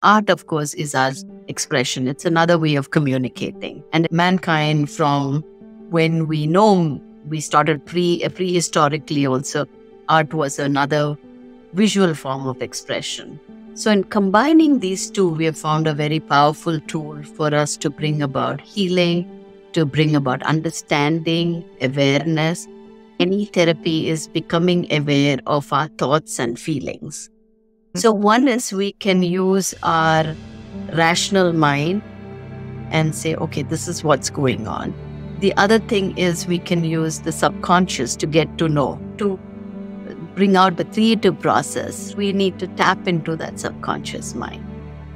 Art, of course, is our expression. It's another way of communicating. And mankind, from when we know, we started prehistorically also, art was another visual form of expression. So in combining these two, we have found a very powerful tool for us to bring about healing, to bring about understanding, awareness. Any therapy is becoming aware of our thoughts and feelings. So one is we can use our rational mind and say, okay, this is what's going on. The other thing is we can use the subconscious to get to know, to bring out the creative process. We need to tap into that subconscious mind.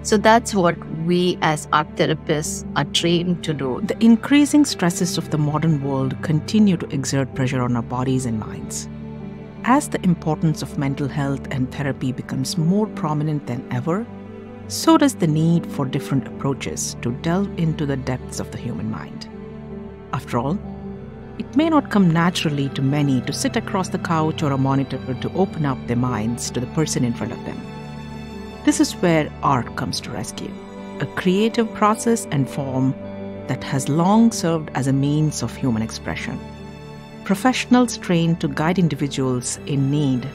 So that's what we as art therapists are trained to do. The increasing stresses of the modern world continue to exert pressure on our bodies and minds. As the importance of mental health and therapy becomes more prominent than ever, so does the need for different approaches to delve into the depths of the human mind. After all, it may not come naturally to many to sit across the couch or a monitor to open up their minds to the person in front of them. This is where art comes to rescue, a creative process and form that has long served as a means of human expression. Professionals trained to guide individuals in need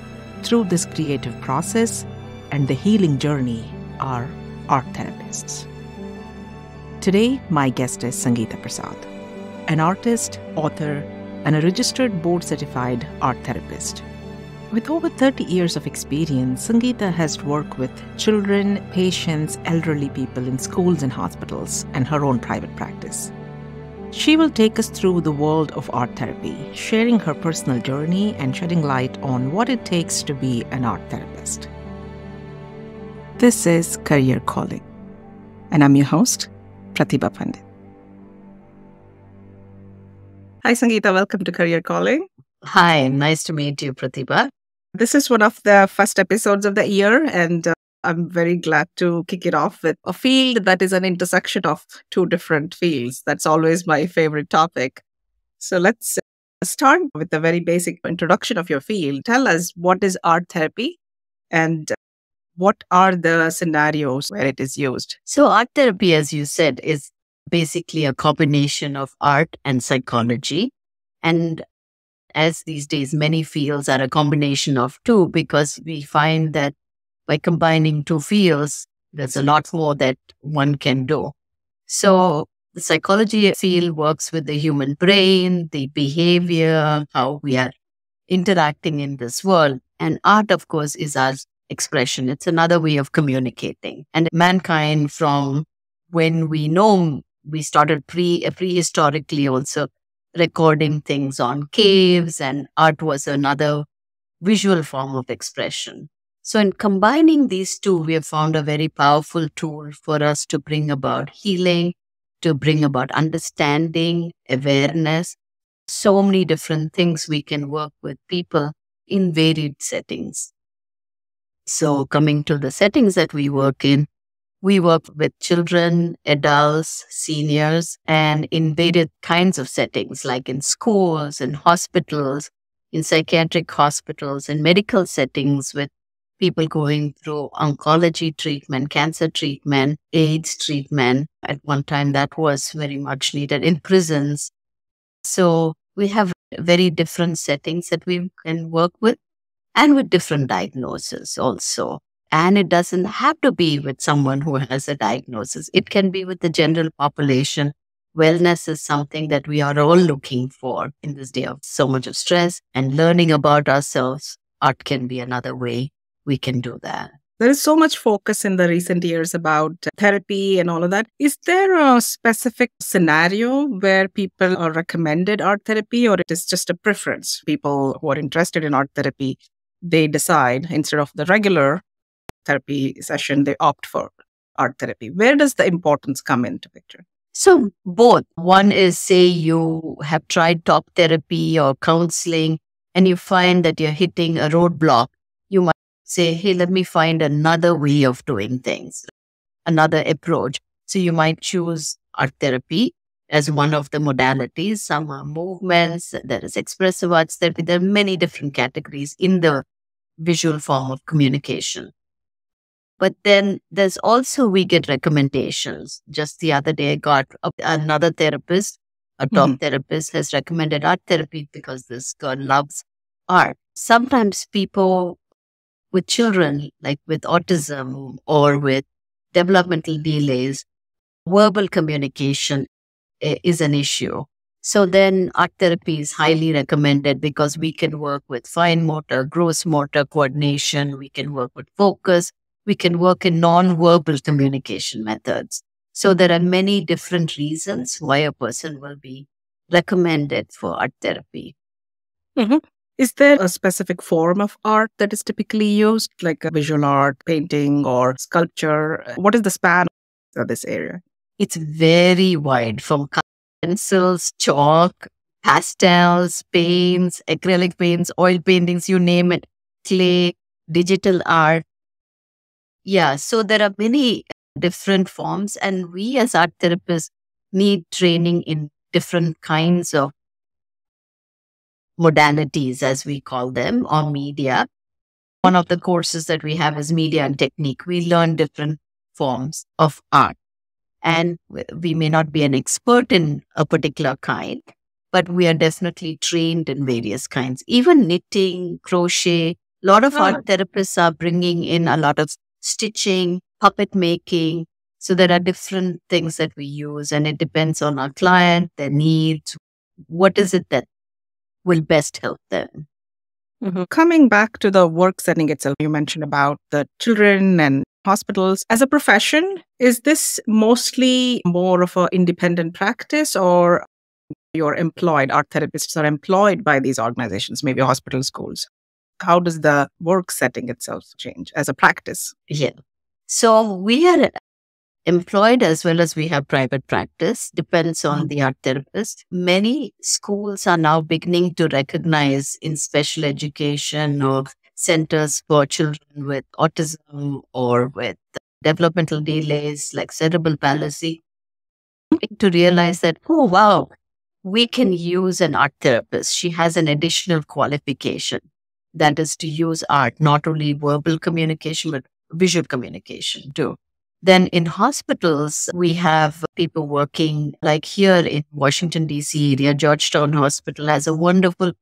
through this creative process and the healing journey are art therapists. Today, my guest is Sangeeta Prasad, an artist, author, and a registered board-certified art therapist. With over 30 years of experience, Sangeeta has worked with children, patients, elderly people in schools and hospitals, and her own private practice. She will take us through the world of art therapy, sharing her personal journey and shedding light on what it takes to be an art therapist. This is Career Calling, and I'm your host, Pratibha Pandit. Hi, Sangeeta. Welcome to Career Calling. Hi, nice to meet you, Pratibha. This is one of the first episodes of the year, and I'm very glad to kick it off with a field that is an intersection of two different fields. That's always my favorite topic. So let's start with a very basic introduction of your field. Tell us, what is art therapy and what are the scenarios where it is used? So art therapy, as you said, is basically a combination of art and psychology. And as these days, many fields are a combination of two, because we find that by combining two fields, there's a lot more that one can do. So the psychology field works with the human brain, the behavior, how we are interacting in this world. And art, of course, is our expression. It's another way of communicating. And mankind, from when we know, we started prehistorically also recording things on caves, and art was another visual form of expression. So in combining these two, we have found a very powerful tool for us to bring about healing, to bring about understanding, awareness, so many different things we can work with people in varied settings. So coming to the settings that we work in, we work with children, adults, seniors, and in various kinds of settings, like in schools and hospitals, in psychiatric hospitals and medical settings with people going through oncology treatment, cancer treatment, AIDS treatment. At one time, that was very much needed in prisons. So we have very different settings that we can work with, and with different diagnoses also. And it doesn't have to be with someone who has a diagnosis. It can be with the general population. Wellness is something that we are all looking for in this day of so much of stress, and learning about ourselves. Art can be another way we can do that. There is so much focus in the recent years about therapy and all of that. Is there a specific scenario where people are recommended art therapy, or it is just a preference? People who are interested in art therapy, they decide instead of the regular therapy session, they opt for art therapy. Where does the importance come into picture? So both. One is, say you have tried talk therapy or counseling and you find that you're hitting a roadblock. You might say, hey, let me find another way of doing things, another approach. So you might choose art therapy as one of the modalities. Some are movements, there is expressive arts therapy. There are many different categories in the visual form of communication. But then there's also, we get recommendations. Just the other day, I got another therapist, a top therapist has recommended art therapy because this girl loves art. Sometimes people with children, like with autism or with developmental delays, verbal communication is an issue. So then art therapy is highly recommended because we can work with fine motor, gross motor coordination. We can work with focus. We can work in non-verbal communication methods. So there are many different reasons why a person will be recommended for art therapy. Is there a specific form of art that is typically used, like a visual art, painting, or sculpture? What is the span of this area? It's very wide, from pencils, chalk, pastels, paints, acrylic paints, oil paintings, you name it, clay, digital art. Yeah, so there are many different forms, and we as art therapists need training in different kinds of modalities, as we call them, or media. One of the courses that we have is media and technique. We learn different forms of art. And we may not be an expert in a particular kind, but we are definitely trained in various kinds. Even knitting, crochet, a lot of art therapists are bringing in a lot of stitching, puppet making. So there are different things that we use, and it depends on our client, their needs. What is it that will best help them? Coming back to the work setting itself, you mentioned about the children and hospitals. As a profession, is this mostly more of an independent practice, or your employed art therapists are employed by these organizations, maybe hospital, schools? How does the work setting itself change as a practice? Yeah. So we are employed as well as we have private practice, depends on the art therapist. Many schools are now beginning to recognize in special education or centers for children with autism or with developmental delays like cerebral palsy, to realize that, oh, wow, we can use an art therapist. She has an additional qualification, that is to use art, not only verbal communication, but visual communication too. Then in hospitals, we have people working, like here in Washington, D.C. area, Georgetown Hospital has a wonderful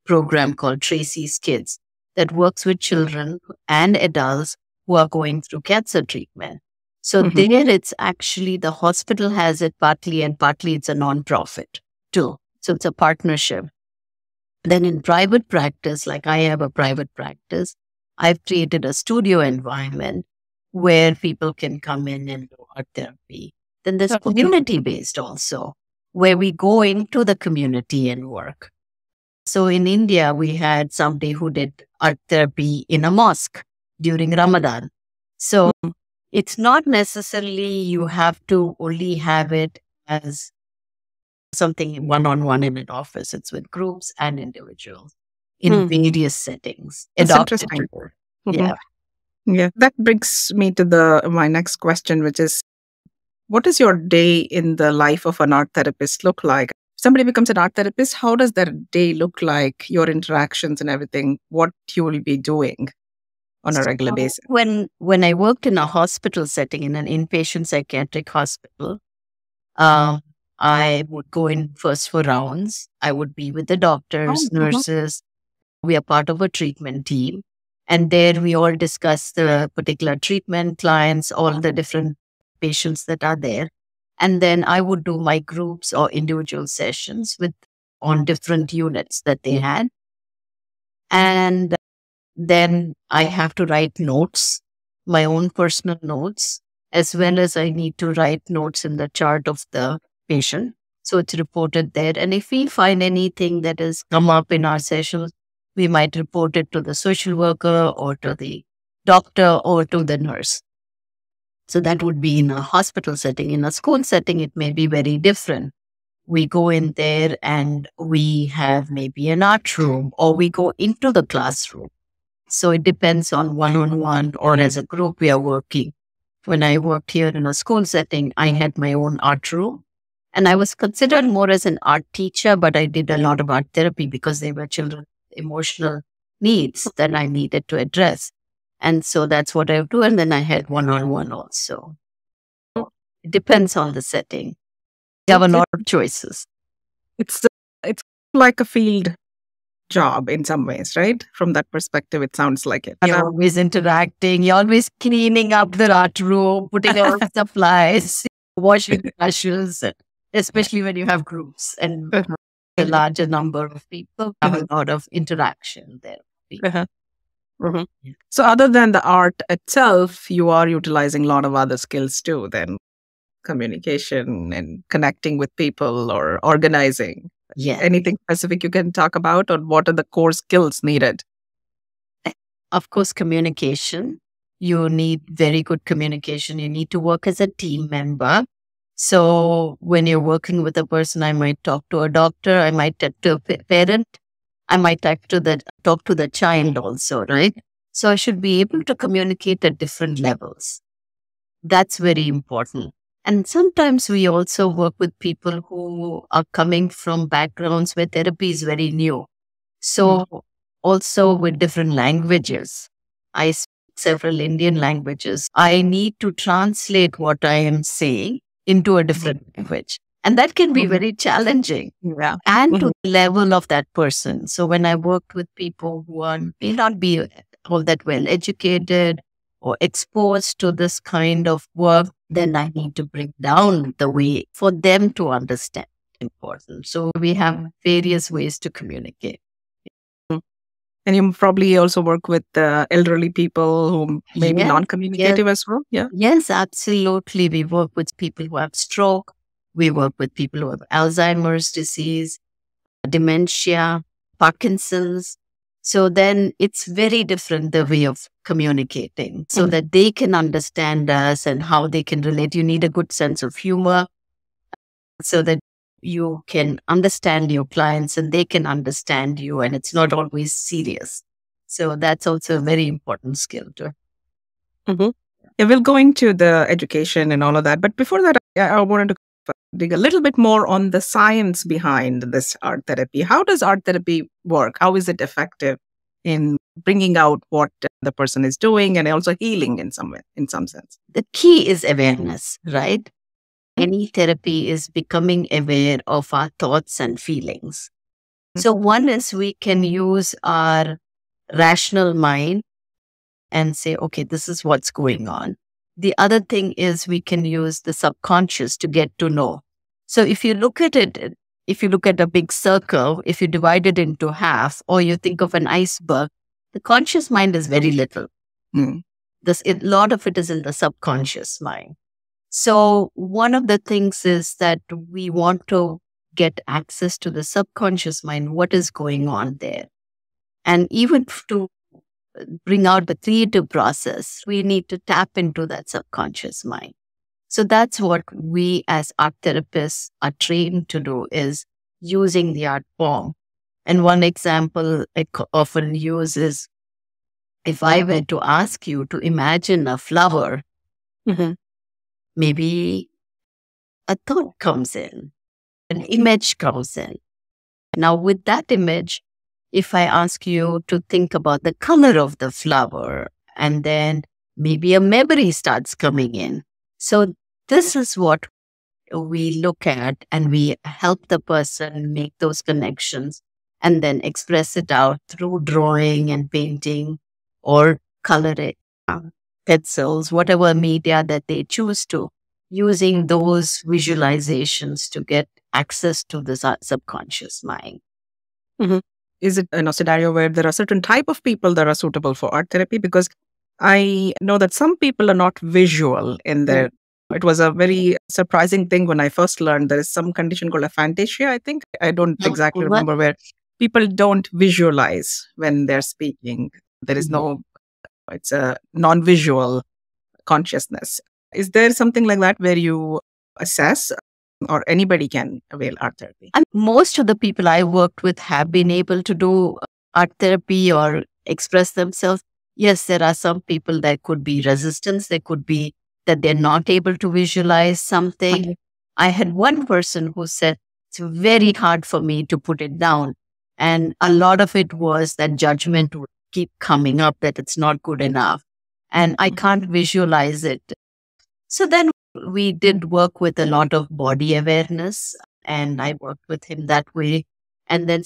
program called Tracy's Kids that works with children and adults who are going through cancer treatment. So there it's actually, the hospital has it partly, and partly it's a nonprofit too. So it's a partnership. Then in private practice, like I have a private practice, I've created a studio environment where people can come in and do art therapy. Then there's community-based also, where we go into the community and work. So in India, we had somebody who did art therapy in a mosque during Ramadan. So it's not necessarily you have to only have it as something one-on-one in an office. It's with groups and individuals in various settings. That's interesting. Yeah. Yeah, that brings me to my next question, which is, what does your day in the life of an art therapist look like? Somebody becomes an art therapist, how does their day look like, your interactions and everything, what you will be doing on a regular basis? When I worked in a hospital setting, in an inpatient psychiatric hospital, I would go in first for rounds. I would be with the doctors, nurses. We are part of a treatment team. And there we all discuss the particular treatment, clients, all the different patients that are there. And then I would do my groups or individual sessions on different units that they had. And then I have to write notes, my own personal notes, as well as I need to write notes in the chart of the patient. So it's reported there. And if we find anything that has come up in our sessions, we might report it to the social worker or to the doctor or to the nurse. So that would be in a hospital setting. In a school setting, it may be very different. We go in there and we have maybe an art room, or we go into the classroom. So it depends on one-on-one or as a group we are working. When I worked here in a school setting, I had my own art room. And I was considered more as an art teacher, but I did a lot of art therapy because they were children emotional needs that I needed to address. And so that's what I do. And then I had one-on-one also. It depends on the setting. You have a lot of choices. It's like a field job in some ways, right? From that perspective, it sounds like it. You're always interacting. You're always cleaning up the art room, putting all supplies, washing brushes, especially when you have groups and a larger number of people. Have a lot of interaction there. So other than the art itself, you are utilizing a lot of other skills too, then communication and connecting with people or organizing. Yeah. Anything specific you can talk about, or what are the core skills needed? Of course, communication. You need very good communication. You need to work as a team member. So when you're working with a person, I might talk to a doctor, I might talk to a parent, I might talk to the child also, right? So I should be able to communicate at different levels. That's very important. And sometimes we also work with people who are coming from backgrounds where therapy is very new. So also with different languages. I speak several Indian languages. I need to translate what I am saying into a different language. And that can be very challenging and to the level of that person. So when I worked with people who may not be all that well educated or exposed to this kind of work, then I need to bring down the way for them to understand important. So we have various ways to communicate. And you probably also work with elderly people who may be non-communicative as well. Yeah. Yes, absolutely. We work with people who have stroke. We work with people who have Alzheimer's disease, dementia, Parkinson's. So then it's very different, the way of communicating, so that they can understand us and how they can relate. You need a good sense of humor so that you can understand your clients and they can understand you, and it's not always serious. So that's also a very important skill too. Yeah, we'll go into the education and all of that. But before that, I wanted to dig a little bit more on the science behind this art therapy. How does art therapy work? How is it effective in bringing out what the person is doing and also healing in some way, in some sense? The key is awareness, right? Any therapy is becoming aware of our thoughts and feelings. So one is we can use our rational mind and say, okay, this is what's going on. The other thing is we can use the subconscious to get to know. So if you look at it, if you look at a big circle, if you divide it into half, or you think of an iceberg, the conscious mind is very little. A lot of it is in the subconscious mind. So one of the things is that we want to get access to the subconscious mind, what is going on there. And even to bring out the creative process, we need to tap into that subconscious mind. So that's what we as art therapists are trained to do, is using the art form. And one example I often use is, if I were to ask you to imagine a flower, maybe a thought comes in, an image comes in. Now with that image, if I ask you to think about the color of the flower, and then maybe a memory starts coming in. So this is what we look at, and we help the person make those connections and then express it out through drawing and painting or coloring, pencils, whatever media that they choose to, using those visualizations to get access to the subconscious mind. Is it a scenario where there are certain type of people that are suitable for art therapy? Because I know that some people are not visual in their. It was a very surprising thing when I first learned there is some condition called aphantasia, I think. I don't exactly remember, where people don't visualize when they're speaking. There is no, it's a non-visual consciousness. Is there something like that where you assess, or anybody can avail art therapy? And most of the people I worked with have been able to do art therapy or express themselves. Yes, there are some people that could be resistance. There could be that they're not able to visualize something. I had one person who said, it's very hard for me to put it down. And a lot of it was that judgment would keep coming up, that it's not good enough. and I can't visualize it. So then we did work with a lot of body awareness, and I worked with him that way. And then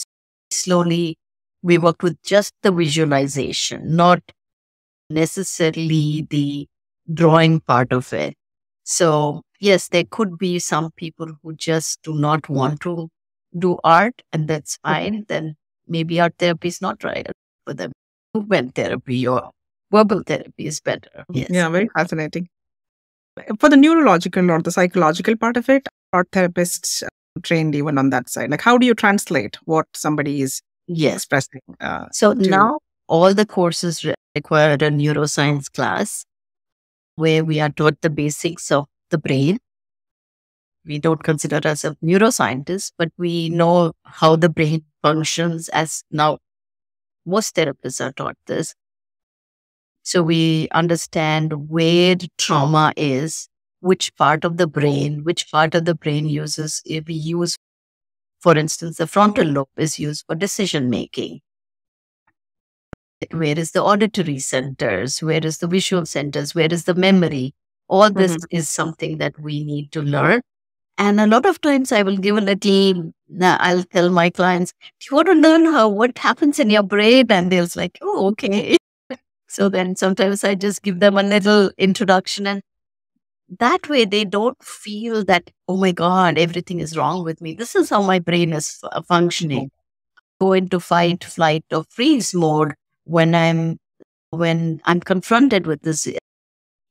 slowly we worked with just the visualization, not necessarily the drawing part of it. So, yes, there could be some people who just do not want to do art, and that's fine. Then maybe art therapy is not right for them. Movement therapy or verbal therapy is better. Yes. Yeah, very fascinating. For the neurological or the psychological part of it, art therapists trained even on that side. Like, how do you translate what somebody is Yes. expressing? So to- now all the courses require a neuroscience class where we are taught the basics of the brain. We don't consider ourselves neuroscientists, but we know how the brain functions, as now most therapists are taught this. So we understand where trauma is, which part of the brain uses. If we use, for instance, the frontal lobe is used for decision making. Where is the auditory centers? Where is the visual centers? Where is the memory? All this is something that we need to learn. And a lot of times I will give a little, I'll tell my clients, do you want to learn what happens in your brain? And they'll like, oh, okay. So then sometimes I just give them a little introduction, and that way they don't feel that, oh my God, everything is wrong with me. This is how my brain is functioning. Go into fight, flight, or freeze mode when I'm confronted with this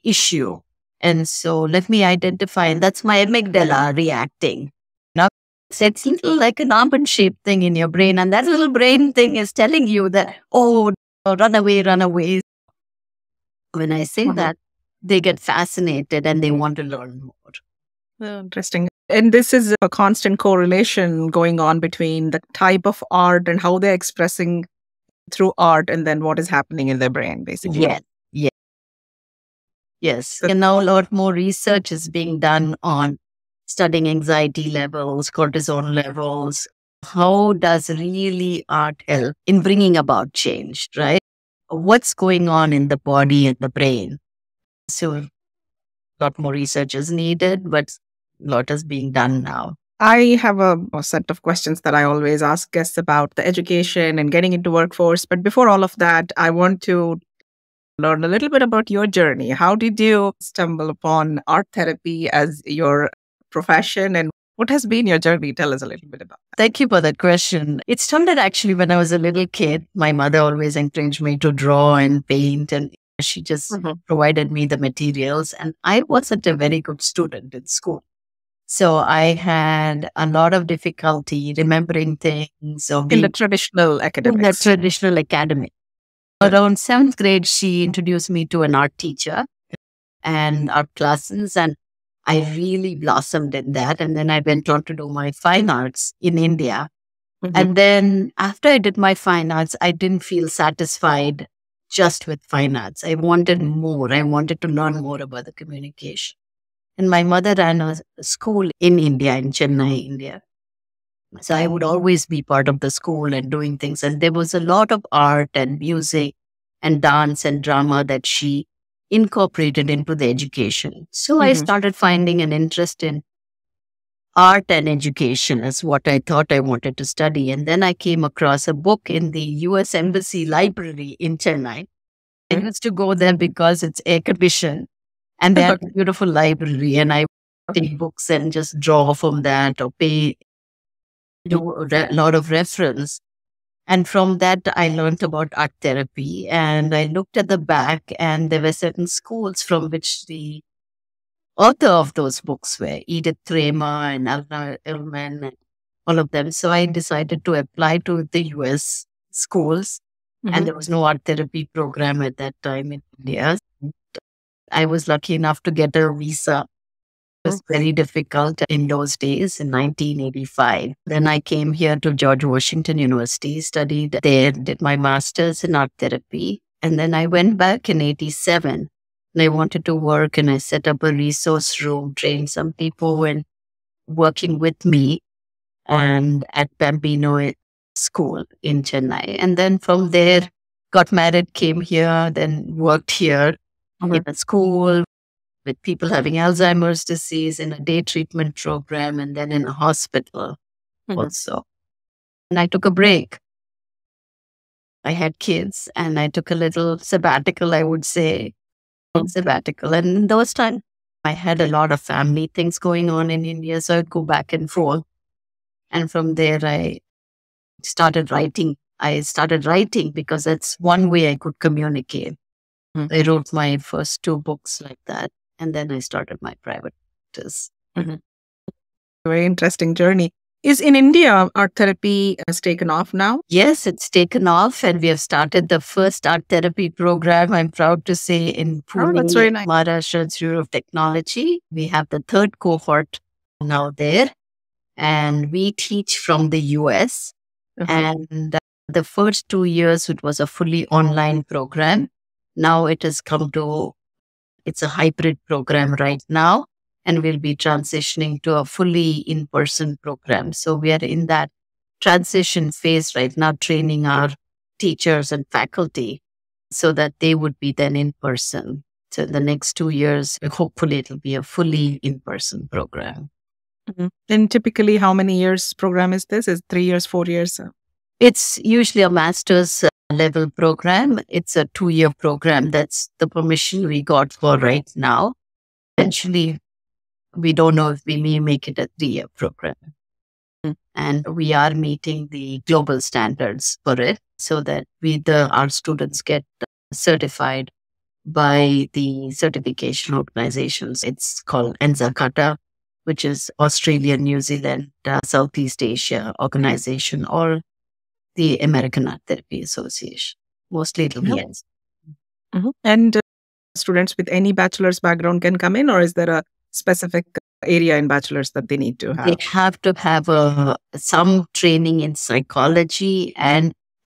issue. And so let me identify, and that's my amygdala reacting. Now, it's little like an almond shaped thing in your brain, and that little brain thing is telling you that, oh, run away, run away. When I say that, they get fascinated and they want to learn more. Interesting. And this is a constant correlation going on between the type of art and how they're expressing through art and then what is happening in their brain, basically. Yes. Yes. Yes. And now a lot more research is being done on studying anxiety levels, cortisol levels. How does really art help in bringing about change, right? What's going on in the body and the brain? So a lot more research is needed, but a lot is being done now. I have a set of questions that I always ask guests about the education and getting into workforce. But before all of that, I want to learn a little bit about your journey. How did you stumble upon art therapy as your profession, and what has been your journey? Tell us a little bit about that. Thank you for that question. It started actually when I was a little kid. My mother always encouraged me to draw and paint, and she just provided me the materials. And I wasn't a very good student in school. So I had a lot of difficulty remembering things or In the traditional academics. in the traditional academy. Around 7th grade, she introduced me to an art teacher and art classes, and I really blossomed in that. And then I went on to do my fine arts in India. And then after I did my fine arts, I didn't feel satisfied just with fine arts. I wanted more. I wanted to learn more about the communication. And my mother ran a school in India, in Chennai, India. So I would always be part of the school and doing things. And there was a lot of art and music and dance and drama that she incorporated into the education. So I started finding an interest in art and education as what I thought I wanted to study. And then I came across a book in the US Embassy Library in Chennai. I used to go there because it's air conditioned and they had a beautiful library, and I take books and just draw from that or do a lot of reference. And from that, I learned about art therapy, and I looked at the back, and there were certain schools from which the author of those books were Edith Kramer and Alna Illman and all of them. So I decided to apply to the US schools, and there was no art therapy program at that time in India. I was lucky enough to get a visa. It was very difficult in those days in 1985. Then I came here to George Washington University, studied there, did my master's in art therapy. And then I went back in 87 and I wanted to work, and I set up a resource room, trained some people and working with me and at Bambino School in Chennai. And then from there, got married, came here, then worked here. in a school with people having Alzheimer's disease, in a day treatment program, and then in a hospital also. And I took a break. I had kids and I took a little sabbatical, I would say, sabbatical. And in those times, I had a lot of family things going on in India. So I'd go back and forth. And from there, I started writing. I started writing because that's one way I could communicate. I wrote my first 2 books like that. And then I started my private practice. Very interesting journey. Is in India, art therapy has taken off now? Yes, it's taken off, and we have started the first art therapy program, I'm proud to say, in Pune, that's very nice. Maharashtra Institute of Technology. We have the 3rd cohort now there, and we teach from the US. And the first 2 years, it was a fully online program. Now it has come to, it's a hybrid program right now. And we'll be transitioning to a fully in-person program. So we are in that transition phase right now, training our teachers and faculty so that they would be then in person. So the next 2 years, hopefully it'll be a fully in-person program. And typically, how many years program is this? Is 3 years, 4 years? It's usually a master's level program. It's a 2-year program. That's the permission we got for right now. Eventually, we don't know if we may make it a 3-year program. And we are meeting the global standards for it so that our students get certified by the certification organizations. It's called NZACATA, which is Australia, New Zealand, Southeast Asia organization, or the American Art Therapy Association. Mostly it'll be NZACATA. And students with any bachelor's background can come in, or is there a specific area in bachelor's that they need to have? They have to have some training in psychology and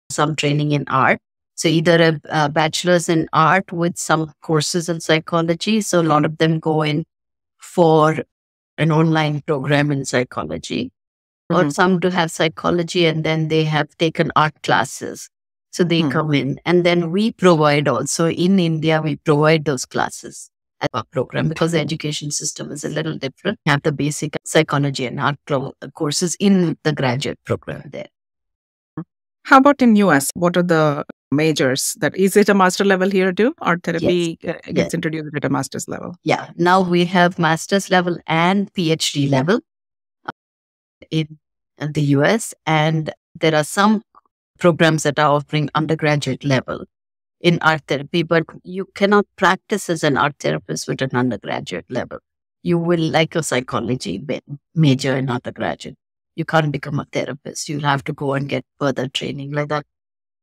some training in art. So either a bachelor's in art with some courses in psychology. So a lot of them go in for an online program in psychology, or some to have psychology and then they have taken art classes. So they come in, and then we provide also in India, we provide those classes at our program because the education system is a little different. We have the basic psychology and art courses in the graduate program there. How about in US? What are the majors? Is it a master level here too? Art therapy gets introduced at a master's level. Yeah. Now we have master's level and PhD level in the US, and there are some programs that are offering undergraduate level in art therapy, but you cannot practice as an art therapist with an undergraduate level. You will like a psychology major in undergraduate. You can't become a therapist. You'll have to go and get further training like that.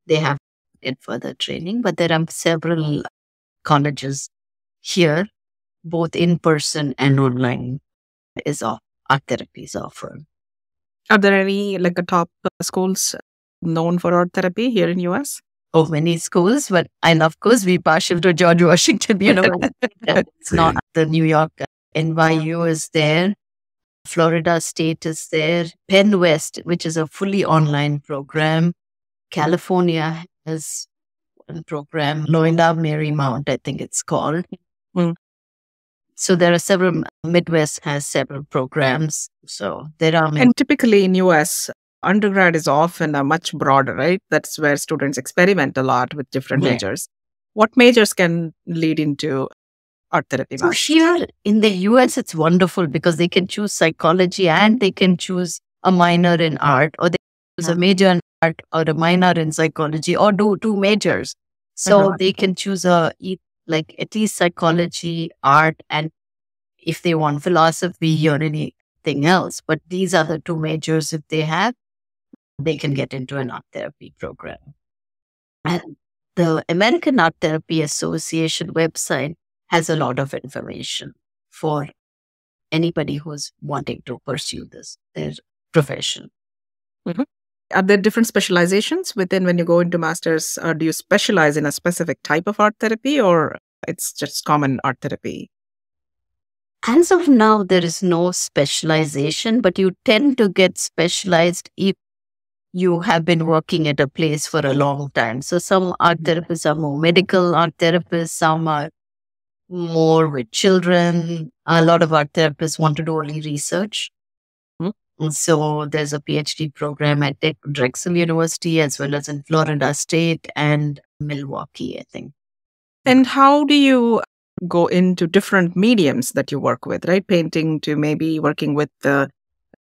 They have to get further training, but there are several colleges here, both in person and online, art therapy is offered. Are there any top schools known for art therapy here in US? Oh, many schools, but of course we partial to George Washington University. It's not the New York. NYU is there. Florida State is there. Penn West, which is a fully online program. California has one program. Loyola Marymount, I think it's called. So there are several. Midwest has several programs. So there are many. And typically in US, undergrad is often much broader, right? That's where students experiment a lot with different majors. What majors can lead into art therapy? So here in the US, it's wonderful because they can choose psychology and they can choose a minor in art, or they choose a major in art or a minor in psychology, or do 2 majors. So they can choose at least psychology, art, and if they want philosophy or anything else. But these are the 2 majors if they have. They can get into an art therapy program. And the American Art Therapy Association website has a lot of information for anybody who's wanting to pursue their profession. Are there different specializations within when you go into masters? Or do you specialize in a specific type of art therapy, or it's just common art therapy? As of now, there is no specialization, but you tend to get specialized if you have been working at a place for a long time. So some art therapists are more medical art therapists, some are more with children. A lot of art therapists want to do only research. And so there's a PhD program at Drexel University as well as in Florida State and Milwaukee, I think. And how do you go into different mediums that you work with, right? Painting to maybe working with the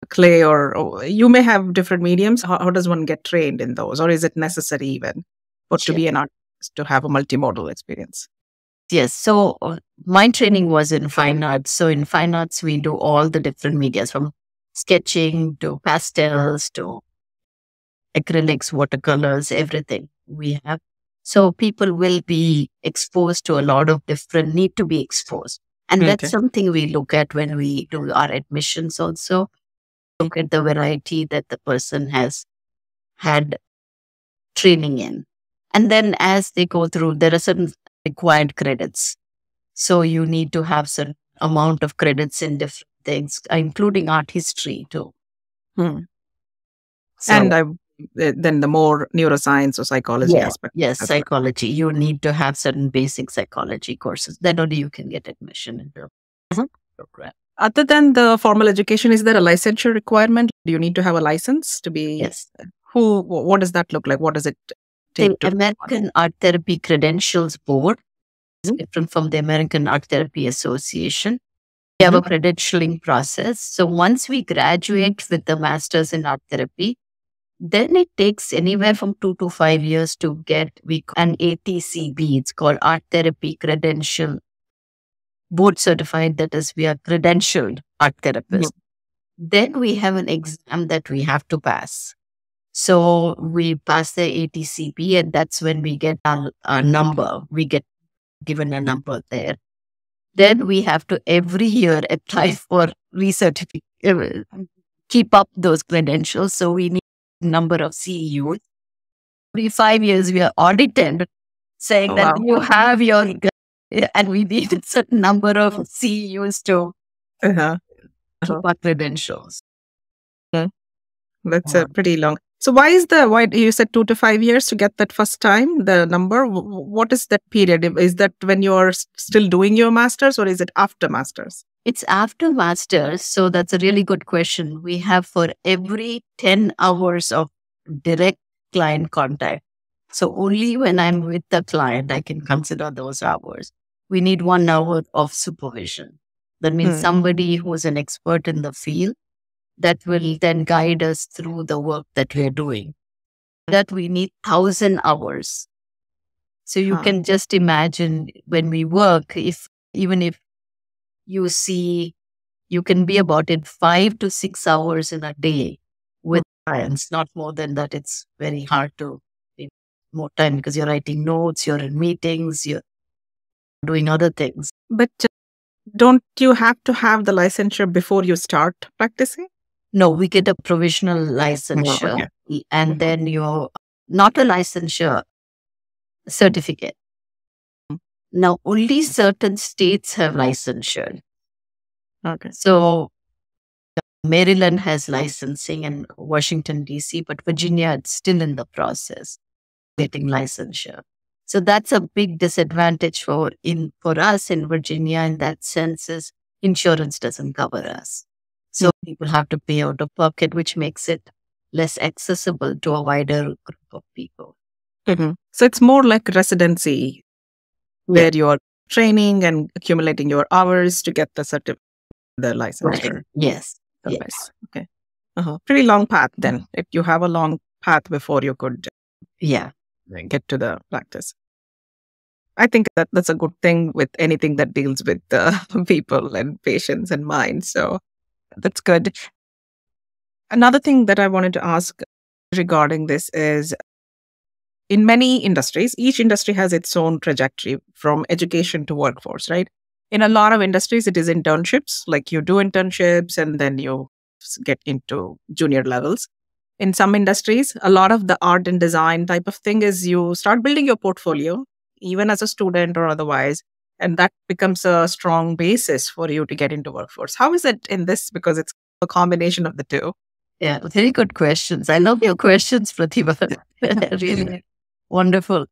clay, or you may have different mediums. How does one get trained in those? Or is it necessary even for to Yeah. be an artist to have a multimodal experience? Yes. So my training was in fine arts. So in fine arts, we do all the different medias from sketching to pastels to acrylics, watercolors, everything we have. So people will be exposed to a lot of different, need to be exposed. And Okay. that's something we look at when we do our admissions also. Look at the variety that the person has had training in. And then as they go through, there are certain required credits. So you need to have certain amount of credits in different things, including art history too. Hmm. So, And then the more neuroscience or psychology aspect. yes, as well. psychology. You need to have certain basic psychology courses. Then only you can get admission into the program. Other than the formal education, is there a licensure requirement? Do you need to have a license to be? Yes. What does that look like? What does it The take to? American Art Therapy Credentials Board is different from the American Art Therapy Association. We have a credentialing process. So once we graduate with the master's in art therapy, then it takes anywhere from 2 to 5 years to get an ATCB. It's called Art Therapy Credential Board Certified. That is, we are credentialed art therapists. Then we have an exam that we have to pass. So we pass the ATCB, and that's when we get a number. We get given a number there. Then we have to every year apply for recertification, keep up those credentials. So we need a number of CEUs. Every 5 years, we are audited saying that you have your, and we need a certain number of CEUs to keep our credentials. That's a pretty long. So why you said 2 to 5 years to get that first time, the number? What is that period? Is that when you're still doing your master's, or is it after master's? It's after master's. So that's a really good question. We have for every 10 hours of direct client contact. So only when I'm with the client, I can consider those hours. We need 1 hour of supervision. That means somebody who's an expert in the field that will then guide us through the work that we're doing. That we need 1,000 hours. So you can just imagine when we work, even if you see, you can be about in 5 to 6 hours in a day with clients, not more than that. It's very hard to be more time because you're writing notes, you're in meetings, you're doing other things. But don't you have to have the licensure before you start practicing? No, we get a provisional licensure and then you're not a licensure certificate. Now, only certain states have licensure. Okay. So Maryland has licensing and Washington, D.C., but Virginia is still in the process getting licensure. So that's a big disadvantage for us in Virginia in that sense is insurance doesn't cover us. So people have to pay out of pocket, which makes it less accessible to a wider group of people. So it's more like residency where you're training and accumulating your hours to get the licensure. Right. Yes. Yes. Okay. Pretty long path then. If you have a long path before you could get to the practice. I think that's a good thing with anything that deals with people and patients and minds. So that's good. Another thing that I wanted to ask regarding this is, in many industries, each industry has its own trajectory from education to workforce, right? In a lot of industries, it is internships, like you do internships and then you get into junior levels. In some industries, a lot of the art and design type of thing is you start building your portfolio, even as a student or otherwise, and that becomes a strong basis for you to get into workforce. How is it in this? Because it's a combination of the two. Yeah, very good questions. I love your questions, Pratibha. Really wonderful.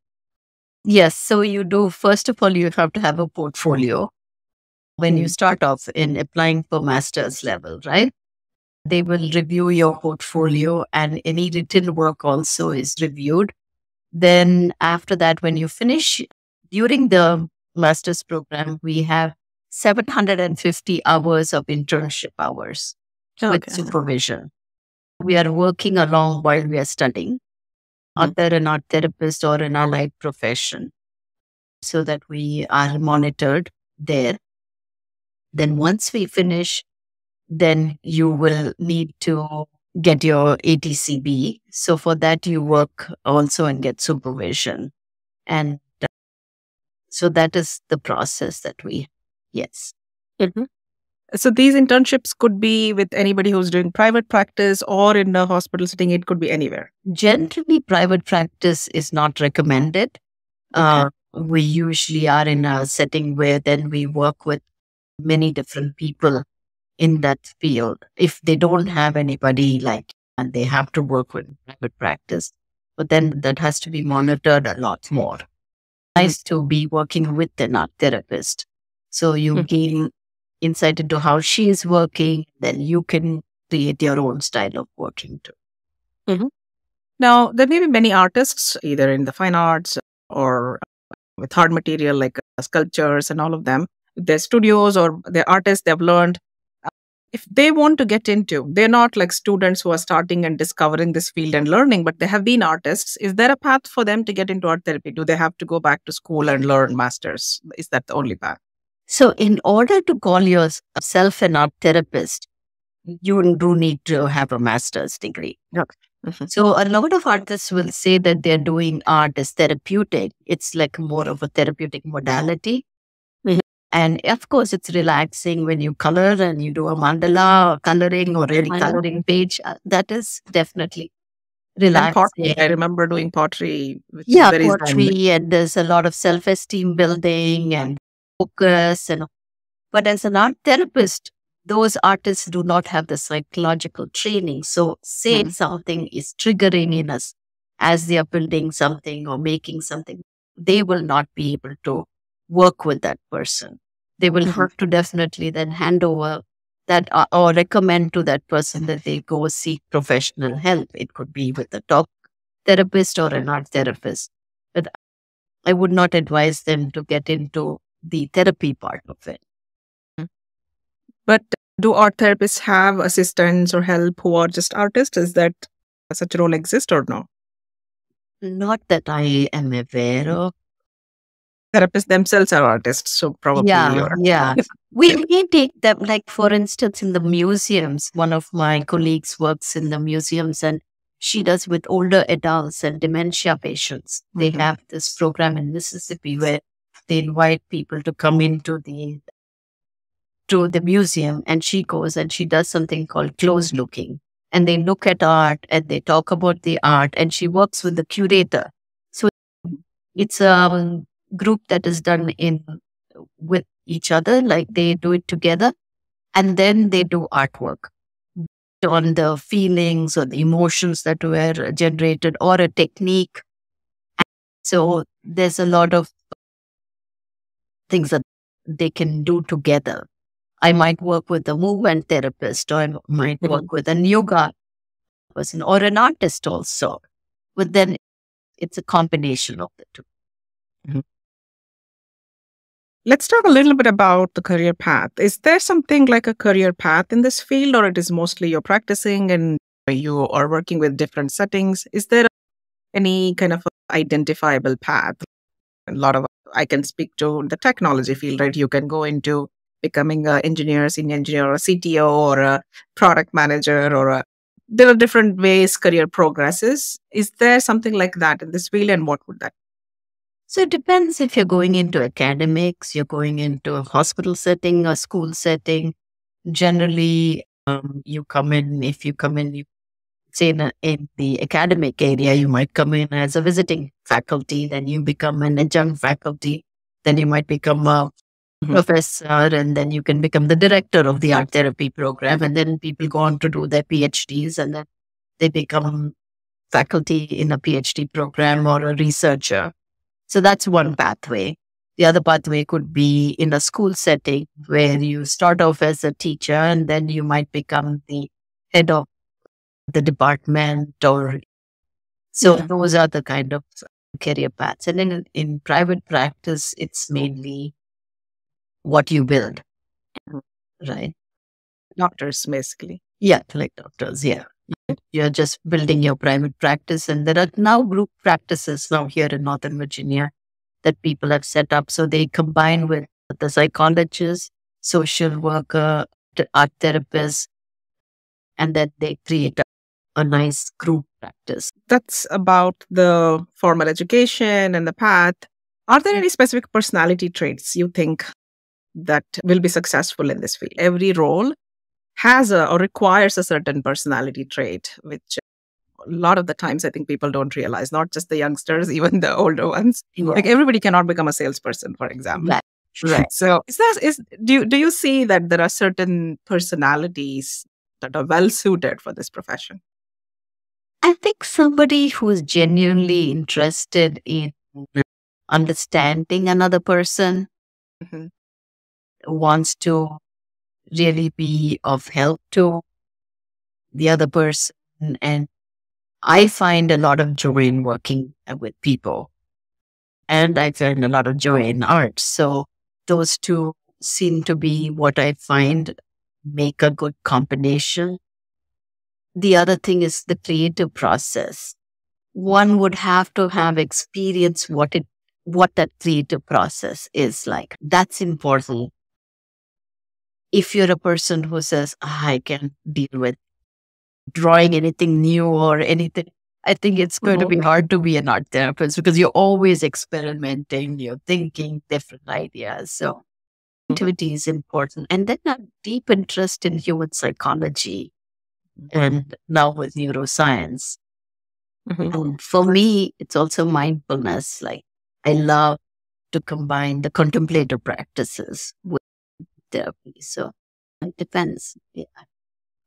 Yes. So you do, first of all, you have to have a portfolio when you start off in applying for master's level, right? They will review your portfolio and any written work also is reviewed. Then after that, when you finish during the master's program, we have 750 hours of internship hours with Okay. supervision. We are working along while we are studying, either an art therapist or an allied profession, so that we are monitored there. Then once we finish, then you will need to get your ATCB. So for that, you work also and get supervision. And so that is the process that we, yes. Mhm. So these internships could be with anybody who's doing private practice or in a hospital setting. It could be anywhere. Generally, private practice is not recommended. We usually are in a setting where then we work with many different people in that field. If they don't have anybody like, and they have to work with private practice, but then that has to be monitored a lot more. Nice to be working with an art therapist. So you gain insight into how she is working, then you can create your own style of working too. Mhm. Now, there may be many artists, either in the fine arts or with hard material like sculptures and all of them. Their studios or their artists, they've learned. If they want to get into, they're not like students who are starting and discovering this field and learning, but they have been artists. Is there a path for them to get into art therapy? Do they have to go back to school and learn masters? Is that the only path? So in order to call yourself an art therapist, you do need to have a master's degree. Okay. Mhm. So a lot of artists will say that they're doing art as therapeutic. It's like more of a therapeutic modality. Mhm. And of course, it's relaxing when you color and you do a mandala or coloring or any coloring page. That is definitely And pottery. relaxing. I remember doing pottery, which is Yeah, very zen. poetry, and there's a lot of self-esteem building and focus. And but as an art therapist, those artists do not have the psychological training. So say Mhm. something is triggering in us as they are building something or making something, they will not be able to work with that person. They will Mhm. have to definitely then hand over that or recommend to that person that they go seek professional help. It could be with a talk therapist or an art therapist. But I would not advise them to get into the therapy part of it. But do art therapists have assistants or help who are just artists? Is that such a role exist or no? Not that I am aware of. Therapists themselves are artists, so probably Yeah, or yeah. We take them, like, for instance, in the museums. One of my colleagues works in the museums and she does with older adults and dementia patients. They have this program in Mississippi where they invite people to come into the museum, and she goes and she does something called close looking. And they look at art and they talk about the art, and she works with the curator. So it's a group that is done in with each other, like they do it together, and then they do artwork on the feelings or the emotions that were generated or a technique. So there's a lot of things that they can do together. I might work with a movement therapist, or I might work with an yoga person or an artist also. But then it's a combination of the two. Mhm. Let's talk a little bit about the career path. Is there something like a career path in this field, or it is mostly you're practicing and you are working with different settings? Is there any kind of identifiable path? A lot of I can speak to the technology field, right? You can go into becoming an engineer, senior engineer, or a CTO, or a product manager, or a there are different ways career progresses. Is there something like that in this field, and what would that? So it depends if you're going into academics, you're going into a hospital setting, a school setting. Generally, you come in, if you come in, you say in the academic area, you might come in as a visiting faculty, then you become an adjunct faculty, then you might become a Mhm. professor, and then you can become the director of the art therapy program. And then people go on to do their PhDs, and then they become faculty in a PhD program or a researcher. So that's one pathway. The other pathway could be in a school setting where you start off as a teacher and then you might become the head of the department or so those are the kind of career paths. And then in private practice, it's mainly what you build, right? Doctors, basically. Yeah, like doctors. Yeah. You're just building your private practice. And there are now group practices now here in Northern Virginia that people have set up. So they combine with the psychologist, social worker, the art therapist, and then they create a nice group practice. That's about the formal education and the path. Are there any specific personality traits you think that will be successful in this field? Every role has or requires a certain personality trait, which a lot of the times I think people don't realize, not just the youngsters, even the older ones. Yeah. Like everybody cannot become a salesperson, for example. Right. So do you see that there are certain personalities that are well suited for this profession? I think somebody who is genuinely interested in understanding another person, Mhm. wants to really be of help to the other person. And I find a lot of joy in working with people. And I find a lot of joy in art. So those two seem to be what I find make a good combination. The other thing is the creative process. One would have to have experienced what that creative process is like. That's important. If you're a person who says, I can deal with drawing anything new or anything, I think it's going to be hard to be an art therapist because you're always experimenting, you're thinking different ideas. So creativity is important. And then a deep interest in human psychology and now with neuroscience. And for me, it's also mindfulness. Like I love to combine the contemplative practices with therapy. So it depends. Yeah.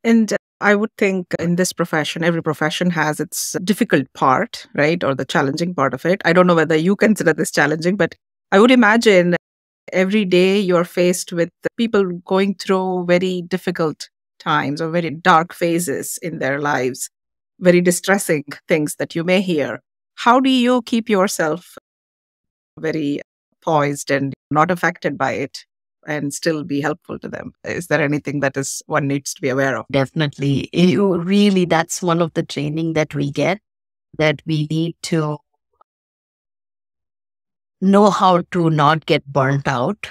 And I would think in this profession, every profession has its difficult part, right? Or the challenging part of it. I don't know whether you consider this challenging, but I would imagine every day you're faced with people going through very difficult times or very dark phases in their lives, very distressing things that you may hear. How do you keep yourself very poised and not affected by it and still be helpful to them? Is there anything that is one needs to be aware of? Definitely. That's one of the training that we get, that we need to know how to not get burnt out.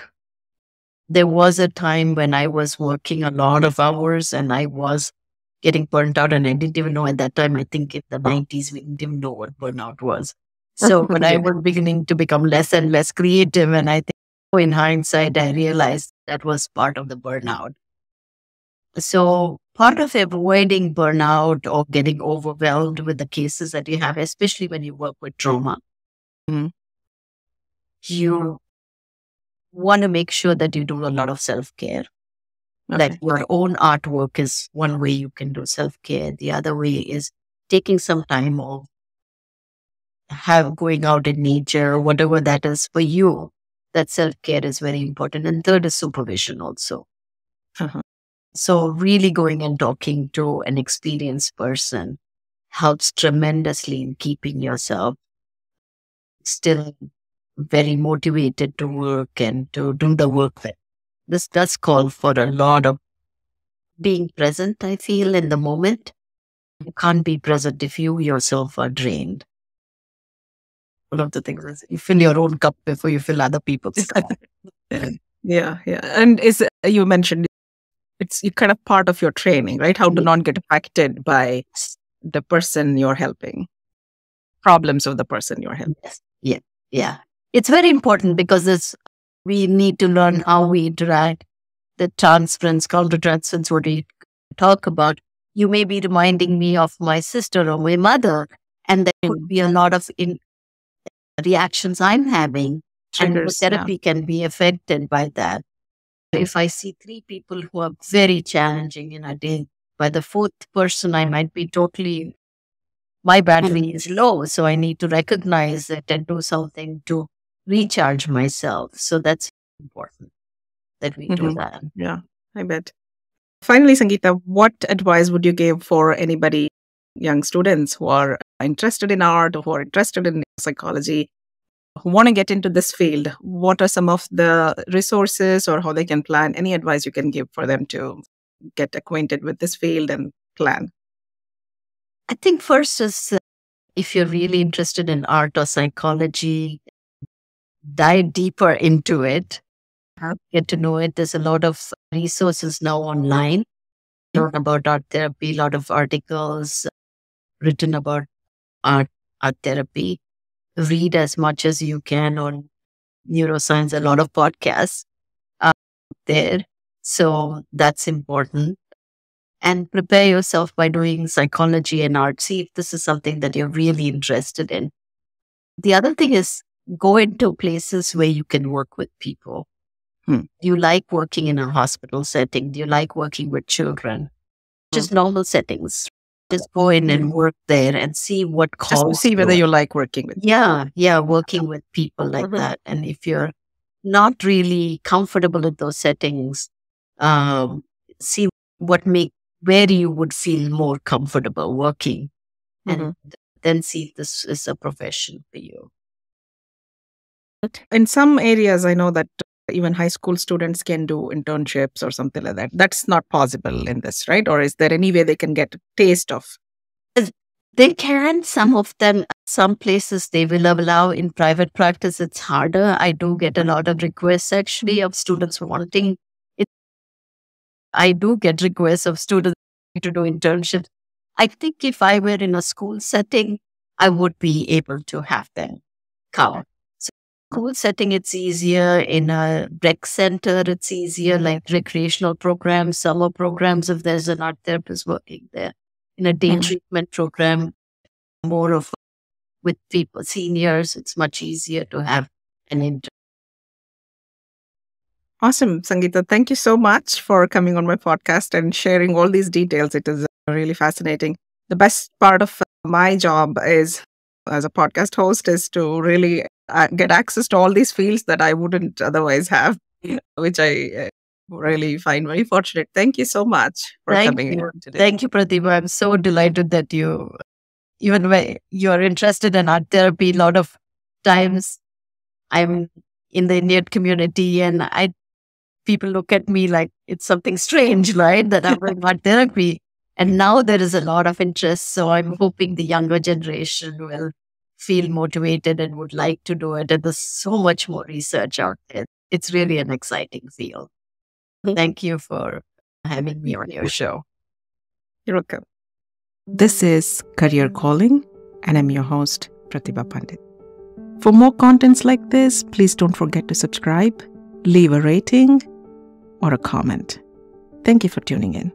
There was a time when I was working a lot of hours and I was getting burnt out, and I didn't even know at that time. I think in the 90s, we didn't even know what burnout was. So when I was beginning to become less and less creative, and I think in hindsight, I realized that was part of the burnout. So part of avoiding burnout or getting overwhelmed with the cases that you have, especially when you work with trauma, you want to make sure that you do a lot of self-care. Like your own artwork is one way you can do self-care. The other way is taking some time off, going out in nature, whatever that is for you. That self-care is very important. And third is supervision also. So really going and talking to an experienced person helps tremendously in keeping yourself still very motivated to work and to do the work. This does call for a lot of being present, I feel, in the moment. You can't be present if you yourself are drained. One of the things is you fill your own cup before you fill other people's cup. Yeah. And you mentioned it's kind of part of your training, right? How to not get affected by the person you're helping, problems of the person you're helping. Yes. Yeah. It's very important because we need to learn how we interact, the transference, countertransference, what we talk about. You may be reminding me of my sister or my mother, and there could be a lot of reactions I'm having. Triggers, and therapy can be affected by that. If I see 3 people who are very challenging in a day, by the 4th person, I might be totally my battery is low. So I need to recognize it and do something to recharge myself. So that's important that we do that. Yeah, I bet. Finally, Sangeeta, what advice would you give for anybody, young students who are interested in art or who are interested in psychology, who want to get into this field? What are some of the resources or how they can plan? Any advice you can give for them to get acquainted with this field and plan? I think first is if you're really interested in art or psychology, dive deeper into it, get to know it. There's a lot of resources now online, learn about art therapy, a lot of articles written about art, art therapy. Read as much as you can on neuroscience, a lot of podcasts are there. So that's important. And prepare yourself by doing psychology and art. See if this is something that you're really interested in. The other thing is go into places where you can work with people. Do you like working in a hospital setting? Do you like working with children? Just normal settings. Just go in and work there and see what calls. Just to see whether you like working with. Yeah, working with people like that. And if you're not really comfortable in those settings, see where you would feel more comfortable working, and then see if this is a profession for you. In some areas, I know that even high school students can do internships or something like that. That's not possible in this, right? Or is there any way they can get a taste of? They can, some of them, some places they will allow. In private practice, it's harder. I do get a lot of requests actually of students wanting it. I do get requests of students to do internships. I think if I were in a school setting, I would be able to have them come. So school setting, it's easier. In a rec center, it's easier, like recreational programs, summer programs, if there's an art therapist working there. In a day treatment program, more of with people, seniors, it's much easier to have an intern. Awesome, Sangeeta. Thank you so much for coming on my podcast and sharing all these details. It is really fascinating. The best part of my job is as a podcast host is to really get access to all these fields that I wouldn't otherwise have, which I really find very fortunate. Thank you so much for coming in today. Thank you, Pratibha. I'm so delighted that even when you're interested in art therapy, a lot of times I'm in the Indian community and people look at me like it's something strange, right? That I'm doing art therapy. And now there is a lot of interest. So I'm hoping the younger generation will feel motivated and would like to do it. And there's so much more research out there. It's really an exciting field. Thank you for having me on your show. You're welcome. This is Career Calling, and I'm your host, Pratibha Pandit. For more contents like this, please don't forget to subscribe, leave a rating, or a comment. Thank you for tuning in.